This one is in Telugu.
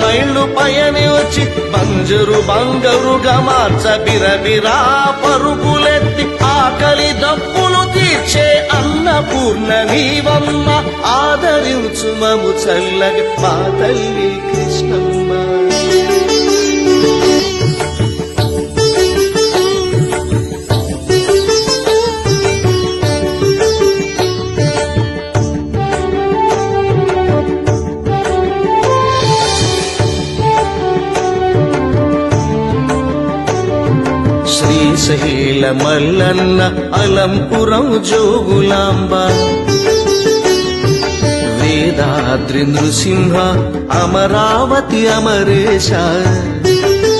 మైళ్ళు పయని వచ్చి బంజరు బంగరుగా మార్చ బిరబిరా పరుగులెత్తి ఆకలి దప్పులు తీర్చే అన్నపూర్ణ నీవమ్మ ఆదరించు మము చల్లగా మా తల్లి కృష్ణమ్మ. శ్రీశైల మల్లన్న అలంపురం జోగులాంబ వేదాద్రి నృసింహ అమరావతి అమరేశ